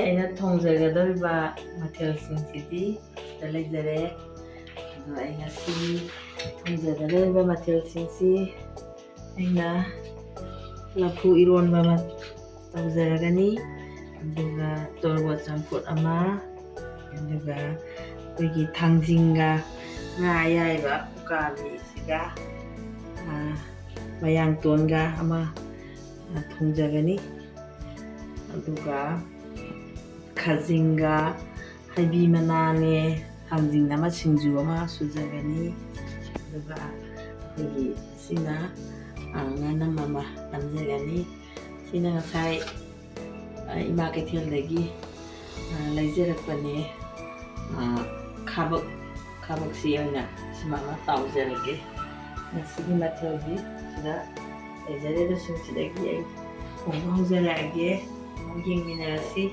ꯑꯩꯅ ꯊꯣꯡꯖꯒꯗꯧꯔꯤꯕ ꯃꯊꯦꯜꯁꯤꯡꯁꯤꯗꯤ ꯁꯤꯗ ꯂꯩꯖꯔꯦ. ꯑꯗꯣ ꯑꯩ ꯉꯁꯤ ꯊꯣꯡꯖꯒꯗꯧꯔꯤꯕ ꯃꯊꯦꯜꯁꯤꯡꯁꯤ ꯑꯩꯅ ꯂꯐꯨ ꯏꯔꯣꯟꯕ ꯑꯃ ꯇꯧꯖꯔꯒꯅꯤ. ꯑꯗꯨꯒ ꯇꯣꯔꯕꯣꯠ ꯆꯝꯐꯨꯠ ꯑꯃ, ꯑꯗꯨꯒ ꯑꯩꯈꯣꯏꯒꯤ ꯊꯥꯡꯖꯤꯡꯒ ꯉꯥ ꯑꯌꯥꯏꯕ ꯎꯀꯥꯕꯤꯁꯤꯒ ꯃꯌꯥꯡꯇꯣꯟꯒ ꯑꯃ ꯊꯣꯡꯖꯒꯅꯤ. ꯑꯗꯨꯒ ꯈꯥꯖꯤꯡꯒ ꯍꯩꯕꯤ ꯃꯅꯥꯅꯦ ꯊꯥꯡꯖꯤꯡ ꯑꯃ ꯁꯤꯡꯖꯨ ꯑꯃ ꯁꯨꯖꯒꯅꯤ. ꯑꯗꯨꯒ ꯑꯩꯈꯣꯏꯒꯤ ꯁꯤꯅ ꯉꯥꯅꯝ ꯑꯃ ꯅꯝꯖꯒꯅꯤ. ꯁꯤꯅ ꯉꯁꯥꯏ ꯏꯃꯥ ꯀꯩꯊꯦꯜꯗꯒꯤ ꯂꯩꯖꯔꯛꯄꯅꯦ. ꯈꯥꯕꯛꯁꯤ ꯑꯣꯏꯅ ꯁꯤꯃ ꯑꯃ ꯇꯥꯎꯖꯔꯒꯦ. ꯉꯁꯤꯒꯤ ꯃꯊꯦꯜꯗꯤ ꯁꯤꯗ ꯂꯩꯖꯔꯤꯕꯁꯤꯡꯁꯤꯗꯒꯤ ꯑꯩ ꯊꯣꯡꯕ ꯍꯧꯖꯔꯛꯑꯒꯦ. ꯑꯃꯨꯛ ꯌꯦꯡꯃꯤꯟꯅꯔꯁꯤ.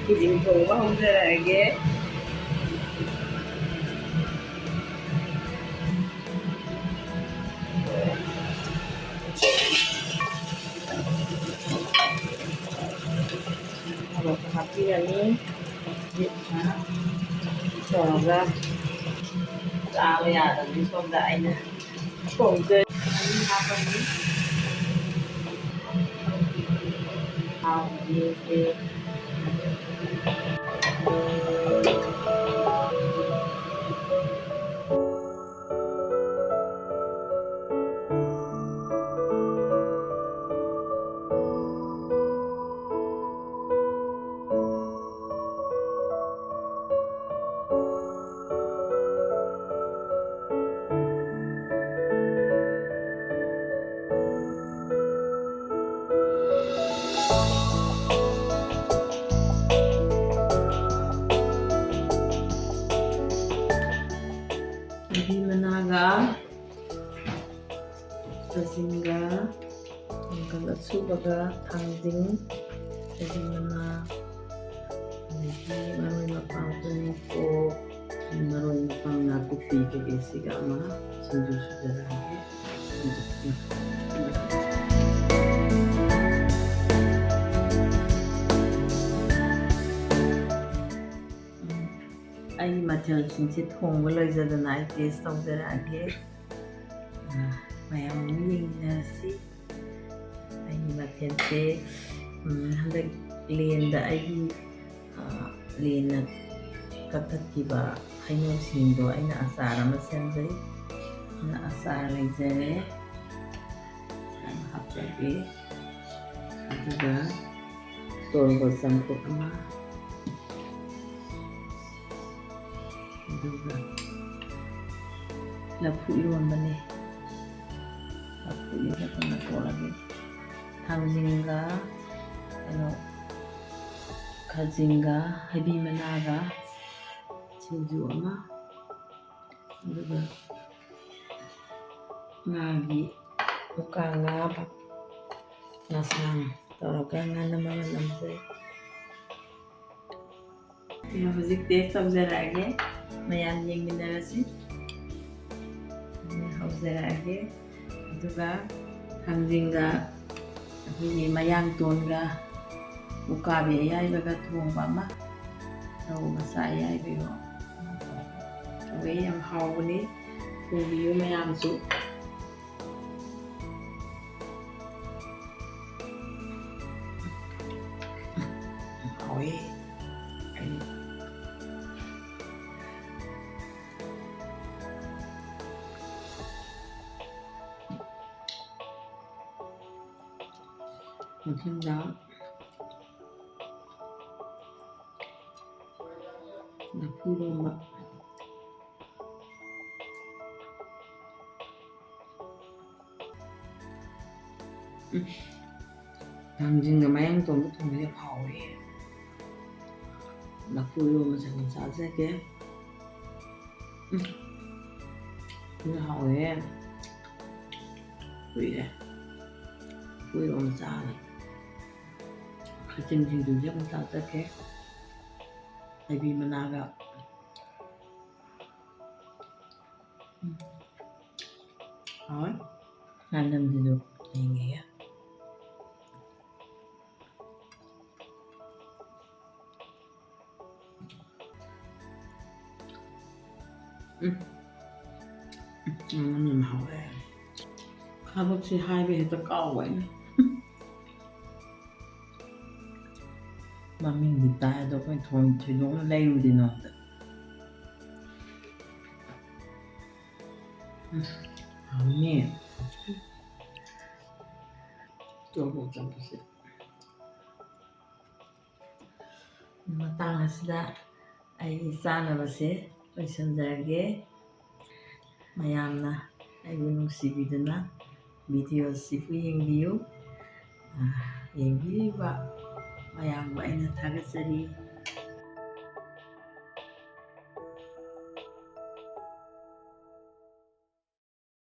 ꯈꯥꯖꯤꯡ ꯊꯣꯡꯕ ꯍꯧꯖꯔꯛꯑꯒꯦ. ꯃꯣꯔꯣꯛ ꯍꯥꯞꯄꯤꯔꯅꯤ. ꯇꯧꯔꯒ ꯆꯥꯕ ꯌꯥꯗꯕꯅꯤ ꯁꯣꯝꯗ ꯑꯩꯅ ꯊꯣꯡꯖꯔꯤ. ꯍꯥꯞꯄꯅꯤ. ꯍꯥꯎꯕꯤꯁꯦ ꯍꯩꯕꯤ ꯃꯅꯥꯒ ꯈꯥꯖꯤꯡꯒ ꯃꯪꯒꯜ ꯑꯁꯨꯕꯒ ꯊꯥꯡꯖꯤꯡ ꯍꯩꯕꯤ ꯃꯅꯥ ꯑꯗꯒꯤ ꯃꯔꯣꯏ ꯃꯄꯥꯡ ꯇꯨꯅꯤꯡꯈꯣꯛ ꯃꯔꯣꯏ ꯃꯄꯥꯡ ꯅꯥꯀꯨꯞꯄꯤ ꯀꯩꯀꯩꯁꯤꯒ ꯑꯃ ꯁꯤꯡꯖꯨ ꯁꯨꯖꯔꯛꯑꯒꯦ. ꯑꯩꯒꯤ ꯃꯊꯦꯜꯁꯤꯡꯁꯦ ꯊꯣꯡꯕ ꯂꯣꯏꯖꯗꯅ ꯑꯩ ꯇꯦꯁ ꯇꯧꯖꯔꯛꯑꯒꯦ. ꯃꯌꯥꯝ ꯑꯃ ꯌꯦꯡꯃꯤꯟꯅꯔꯁꯤ. ꯑꯩꯒꯤ ꯃꯊꯦꯜꯁꯦ ꯍꯟꯗꯛ ꯂꯦꯟꯗ ꯑꯩꯒꯤ ꯂꯦꯟꯅ ꯀꯛꯊꯠꯈꯤꯕ ꯍꯩꯅꯧꯁꯤꯡꯗꯣ ꯑꯩꯅ ꯑꯆꯥꯔ ꯑꯃ ꯁꯦꯝꯖꯩ. ꯑꯆꯥꯔ ꯂꯩꯖꯔꯦ. ꯍꯥꯞꯆꯒꯦ. ꯑꯗꯨꯒ ꯇꯣꯔꯕꯣꯠ ꯆꯝꯐꯨꯠ ꯑꯃ, ꯑꯗꯨꯒ ꯂꯐꯨ ꯏꯔꯣꯟꯕꯅꯦ. ꯂꯐꯨ ꯏꯔꯣꯟꯕ ꯇꯧꯔꯒꯦ. ꯊꯥꯡꯖꯤꯡꯒ ꯈꯥꯖꯤꯡꯒ ꯍꯩꯕꯤ ꯃꯅꯥꯒ ꯁꯤꯡꯖꯨ ꯑꯃ, ꯑꯗꯨꯒ ꯉꯥꯒꯤ ꯃꯨꯀꯥ ꯉꯥ ꯉꯁꯥꯡ ꯇꯧꯔꯒ ꯉꯥꯅꯝ ꯑꯃ ꯅꯝꯖꯩ. ꯍꯧꯖꯤꯛ ꯇꯦꯁ ꯇꯧꯖꯔꯛꯑꯒꯦ. ꯃꯌꯥꯝ ꯌꯦꯡꯃꯤꯟꯅꯔꯁꯤ. ꯍꯧꯖꯔꯛꯑꯒꯦ. ꯑꯗꯨꯒ ꯊꯥꯡꯖꯤꯡꯒ ꯑꯩꯈꯣꯏꯒꯤ ꯃꯌꯥꯡꯇꯣꯟꯒ ꯎꯀꯥꯕꯤ ꯑꯌꯥꯏꯕꯒ ꯊꯣꯡꯕ ꯑꯃ, ꯔꯧ ꯃꯆꯥ ꯑꯌꯥꯏꯕꯤꯔꯣ ꯇꯧꯋꯦ. ꯌꯥꯝ ꯍꯥꯎꯕꯅꯤ. ꯊꯣꯡꯕꯤꯌꯨ ꯃꯌꯥꯝꯁꯨ. ꯍꯥꯎꯋꯦ. ꯃꯊꯪꯗ ꯂꯐꯨ ꯏꯔꯣꯟꯕ. ꯊꯥꯡꯖꯤꯡꯒ ꯃꯌꯥꯡꯇꯣꯟꯒ ꯊꯣꯡꯕꯁꯦ ꯌꯥꯝ ꯍꯥꯎꯋꯦ. ꯂꯐꯨ ꯏꯔꯣꯟꯕꯁꯦ ꯑꯗꯨꯝ ꯆꯥꯖꯒꯦ. ꯍꯥꯎꯋꯦ. ꯀꯨꯏꯔꯦ ꯂꯐꯨ ꯏꯔꯣꯟꯕ ꯆꯥꯕ. ꯈꯥꯖꯤꯡ ꯁꯤꯡꯖꯨꯁꯦ ꯑꯃꯨꯛ ꯆꯥꯖꯒꯦ. ꯍꯩꯕꯤ ꯃꯅꯥꯒ ꯍꯥꯎꯋꯦ. ꯉꯥꯅꯝꯁꯤꯁꯨ ꯌꯦꯡꯉꯦ. ꯌꯥꯝ ꯍꯥꯎꯋꯦ ꯊꯕꯛꯁꯦ ꯍꯥꯏꯕ ꯍꯦꯛꯇ ꯀꯥꯎꯕ ꯑꯩꯅ ꯃꯃꯤꯡꯗꯤ ꯇꯥꯏ ꯑꯗꯣ ꯑꯩꯈꯣꯏ ꯊꯣꯏꯗꯣꯛꯅ ꯂꯩꯔꯨꯗꯦ ꯅꯣꯡꯃꯇ ꯍꯥꯎꯅꯦ ꯇꯣꯔꯕꯣꯠ ꯆꯝꯐꯨꯠꯁꯦ ꯃꯇꯥꯡ ꯑꯁꯤꯗ ꯑꯩꯒꯤ ꯆꯥꯅꯕꯁꯦ ꯂꯣꯏꯁꯤꯟꯖꯔꯒꯦ ꯃꯌꯥꯝꯅ ꯑꯩꯕꯨ ꯅꯨꯡꯁꯤꯕꯤꯗꯨꯅ ꯚꯤꯗꯤꯑꯣꯁꯤꯕꯨ ꯌꯦꯡꯕꯤꯌꯨ ꯌꯦꯡꯕꯤꯔꯤꯕ ꯃꯌꯥꯝꯕꯨ ꯑꯩꯅ ꯊꯥꯒꯠꯆꯔꯤ